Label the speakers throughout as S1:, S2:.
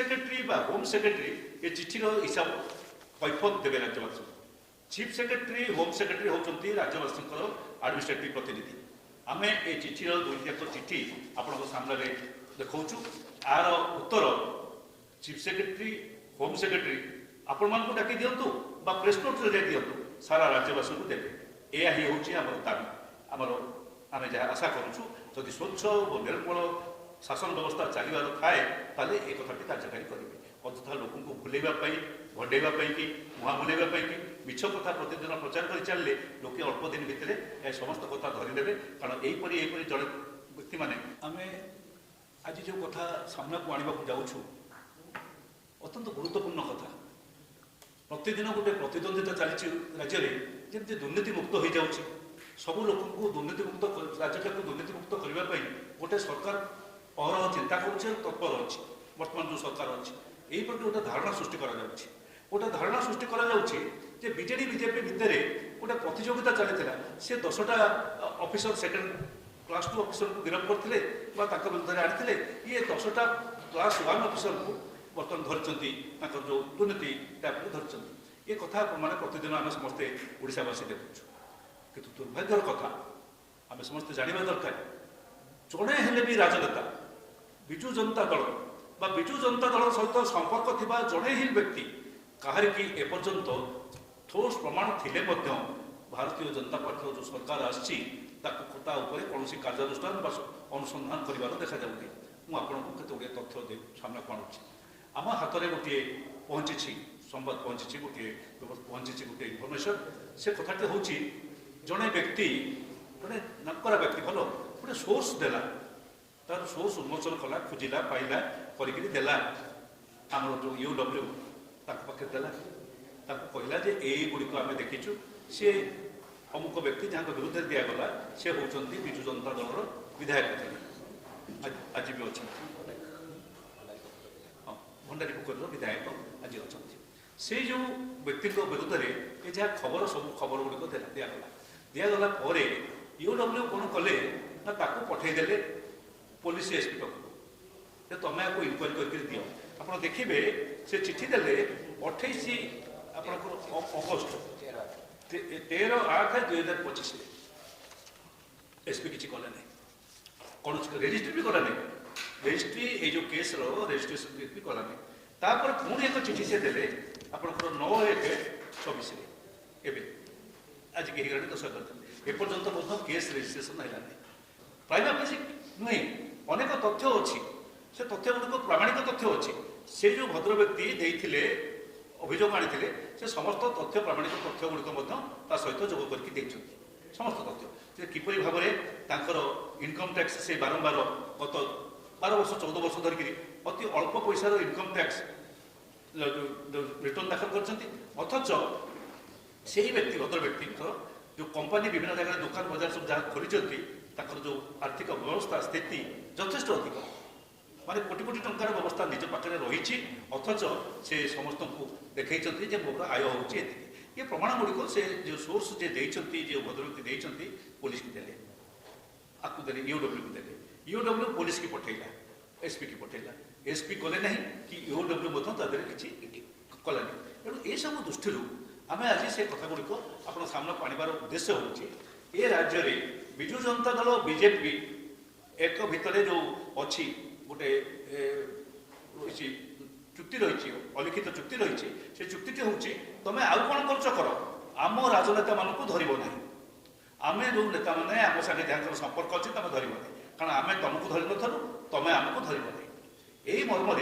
S1: secretary बा home secretary ये चिठीर हिसाब कैफत देवे राज्यवासी चीफ सेक्रेटरी होम सेक्रेटरी होती राज्यवासी एडमिनिस्ट्रेटिव प्रतिनिधि आम ये चिठीर दुईटाक चिठी आपण सामने देखा आर उत्तर चीफ सेक्रेटरी होम सेक्रेटरी आपण मानक डाकी दिंतु प्रेस नोट दिंतु सारा राज्यवासी को देवे यह ही हूँ आम दाबी आमर आम जहाँ आशा करुँ जदि स्वच्छ और निरपल शासन व्यवस्था चलवार थाए ताले एक कथाटी कार्यकारी करेंगे अଯଥା लोक भूलैवाई भंडेवाई कि मुहाँ बुलेवाई कि मिछ कथा प्रतिदिन प्रचार कर चलिए लोके अल्प दिन भितर समस्त कथा धरीदे कारण यहीपरी जड़े व्यक्ति मैंने आम आज जो कथा सामना को आने को जाऊँ अत्यंत गुरुत्वपूर्ण कथा प्रतिदिन गोटे प्रतिद्वंदिता चली राज्य में जमी दुर्नीति मुक्त हो जाऊँगी सबू लोक दुर्नीति मुक्त राज्य को दुर्नीति मुक्त करने गोटे सरकार अहरह चिंता करुच्छे तत्पर अच्छी बर्तमान जो सरकार अच्छी यही प्रति गोटे धारणा सृष्टि गोटे धारणा सृष्टि जे बीजेडी बीजेपी भितर गोटे प्रतियोगिता चली सी 10टा ऑफिसर सेकेंड क्लास 2 ऑफिसर को गिरफ्त करते विरुद्ध आनी ये 10टा क्लास 1 ऑफिसर को बर्तमान धरती जो दुर्नीति धरती ये कथा मैंने प्रतिदिन आम समस्ते ओडावासी देखु कि दुर्भाग्यर कथा आम समस्ते जानवा दरकार जड़े हेले भी राजनेता विजु जनता दल बा विजु जनता दल सहित संपर्क थिबा जड़े ही व्यक्ति कहार कि एपर्यंत ठोस प्रमाण थिले मध्य भारतीय जनता पार्टी जो सरकार आसी कौन कार्यानुष्ठान अनुसंधान कर देखा जाऊँगी मुझे तथ्य सामना को आणुची आम हाथ में गोटे पहुँची संवाद पहुँची गोटे पहुँची गोटे इनफर्मेसन से कथाटी हूँ जड़े व्यक्ति जड़े नाकरा व्यक्ति भल गोटे सोर्स देला तार सोर्स उन्मोचन कला खोजिला पाइला करदेला आम जो यूडब्ल्यू पाखे देला कहला जे यही गुड़िक आम देखीचु सी अमुक व्यक्ति जहाँ विरुद्ध दिगला सी होती विजु जनता दल विधायक थे आज भी अच्छा हाँ भंडारी पोखर विधायक आज अच्छा से जो व्यक्ति विरुद्ध में जहाँ खबर सब खबर गुड़िक दिगला यूडब्ल्यू कौन कले ना पठेदेले पुलिस एसपी पाखु तुम आपको इनक्वारी कर दियो आप देखिए से चिठी देले 28 अगस्ट 13/8/2025 एसपी किसी कले ना कौन रेजिस्ट्री भी कला ना रेजिस्ट्री ये जो केस रेजिस्ट्रेशन भी कला ना तापर पुणी एक चिठी से देले आपंकर 9/1/26 आज के 10 एपर्यंत केस रेजिस्ट्रेशन है प्राइम नुहे अनेक तथ्य अच्छी से तथ्य गुड़िक प्रामाणिक तथ्य अच्छी से जो भद्र व्यक्ति देते अभियोग आनी से समस्त तथ्य प्रामाणिक तथ्य गुड़िक सहित जोग करके समस्त तथ्य किपरि भाव में इनकम टैक्स से बारंबार गत 12 वर्ष 14 वर्ष धरिक अति अल्प पैसार इनकम टैक्स रिटर्न दाखल कर से व्यक्ति भद्र व्यक्ति जो कंपनी विभिन्न जगह दुकान बजार सब जहाँ खोली जो आर्थिक व्यवस्था स्थिति यथेष अधिक माने कोटी कोटी टंकार व्यवस्था निज पाखे रही अथच से समस्त को देखते मोर आय होती ये प्रमाण गुड़िक से जो सोर्स जे देते जो भद्रव्यक्ति देते पुलिस की देले आपको देले यूडब्ल्यू को देले यूडब्ल्यू पुलिस की पठेला एसपी की पठेला एसपी कले ना कि यूडब्ल्यू किसी कलानी तेणु ये सब दृष्टि आम आज से कथा गुड़िक आप सामना को आनबार उद्देश्य हूँ राज्य में विजु जनता दल बीजेपी एक भितर जो अच्छी गोटे चुक्ति रही अलिखित चुक्ति रही से चुक्ति हूँ तुम आउ कौन कर आम राजनेता मान धरब ना आम जो नेता मैंने आम सागे जहाँ संपर्क अच्छे तुम धरब ना कारण आम तुमको धरी नथु तुम आमको धरब ना यही मर्म भर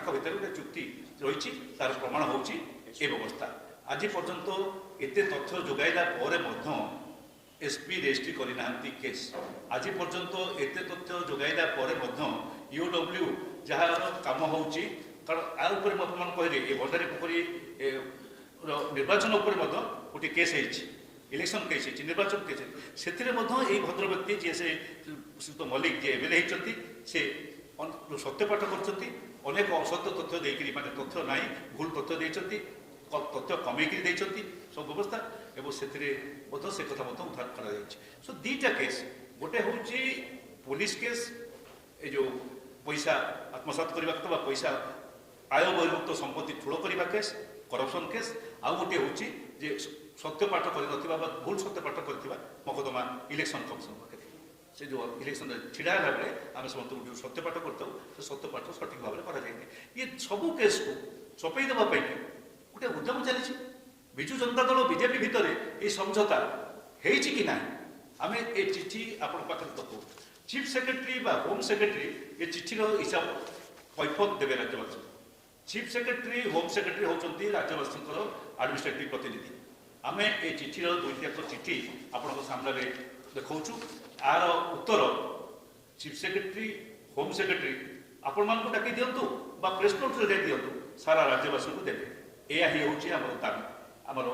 S1: गोटे चुक्ति रही तार प्रमाण हूँ व्यवस्था आज पर्यंत एत तथ्य जोगाइला एसपी रेजिस्ट्री करना केस आज पर्यंत एत तथ्य जोगाइला यूडब्ल्यू जार कम हो कारण आर कहले ये भंडारी पोखरी निर्वाचन गोटे केस इलेक्शन केस निर्वाचन केस से भद्र व्यक्ति जी से श्रीयुक्त मल्लिक जी एमएलए होती से सत्यपाठ करनेक असत्य तथ्य देकर माने तथ्य ना भूल तथ्य देते तथ्य कमेक सब व्यवस्था एवं से कथा उद्धार कर सो दीटा केस गोटे हूँ पुलिस केस ये जो पैसा आत्मसात करने पैसा आय बहिर्भुक्त संपत्ति ठूल करने केस करप्शन केस आउ गोटे हूँ जे सत्यपाठ कर भूल सत्यपाठ कर मकदमा इलेक्शन कमिशन पाखे से जो इलेक्शन छिड़ा बेले आम समस्त जो सत्यपाठ करता से सत्यपाठ सठिक भाव में कराए ये सबू केस को चपई देवाई गोटे उद्यम चली विजु जनता दल बीजेपी भितर ये समझौता कि ना आम ये चिठी आपण पाखे तो चीफ सेक्रेटरी होम सेक्रेटरी ये चिठीर हिसाब कैफत देवे राज्यवासी चीफ सेक्रेटरी होम सेक्रेटरी होती राज्यवासी एडमिनिस्ट्रेटिव प्रतिनिधि आम ये चिठीर दुईटाक चिठी आपण सामने देखा यार उत्तर चीफ सेक्रेटरी होम सेक्रेटरी आपण मान डाक दिंतु प्रेस नोट दिंतु सारा राज्यवासी को देवे यह ही हूँ आम दाबी आमर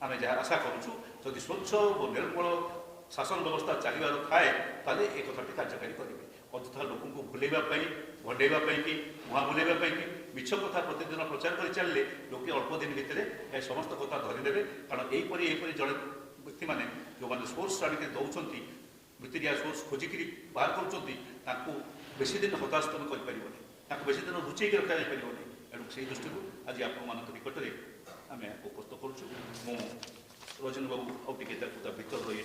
S1: आम जहाँ आशा करुँ जदि स्वच्छ और निर्मल शासन व्यवस्था चलबार थाए ताले एक कथाटी कार्यकारी करेंगे अଯଥା लोक भूलैवाई भंडेवाई कि मुहाँ बुलैवाई कि मिछ कथा प्रतिदिन प्रचार कर चलिए लोके अल्प दिन भितर समस्त कथा धरीदेवे कारण यहीपरी जड़े व्यक्ति मैंने जो मैंने सोर्स आड़े दौरान भितरिया सोर्स खोजिक बाहर कर बेसी दिन हताश तुम कर बेसी दिन लुचेक रखा जापर एणु से दृष्टि आज आपण मान निकट में आम उपस्थित करुँ रजनी बाबू आउ टे भितर रही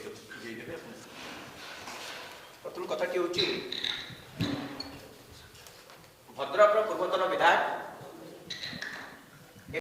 S2: प्रथम कथाटी हूँ भद्रक पूर्वतन विधायक